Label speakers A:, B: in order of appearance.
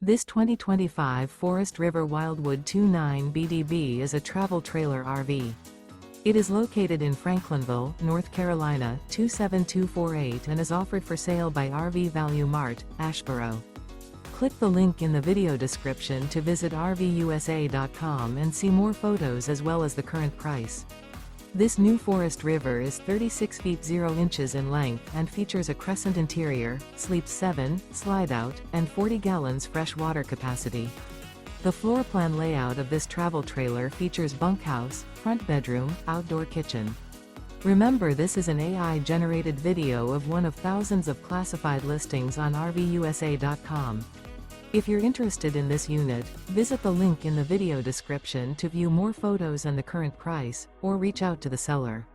A: This 2025 Forest River Wildwood 29 BDB is a travel trailer RV. It is located in Franklinville, North Carolina 27248 and is offered for sale by RV Value Mart, Asheboro. Click the link in the video description to visit RVUSA.com and see more photos as well as the current price. This new Forest River is 36 feet 0 inches in length and features a Crescent interior, sleeps 7, Slideout, and 40 gallons fresh water capacity. The floor plan layout of this travel trailer features bunkhouse, front bedroom, outdoor kitchen. Remember, this is an AI-generated video of one of thousands of classified listings on RVUSA.com. If you're interested in this unit, visit the link in the video description to view more photos and the current price, or reach out to the seller.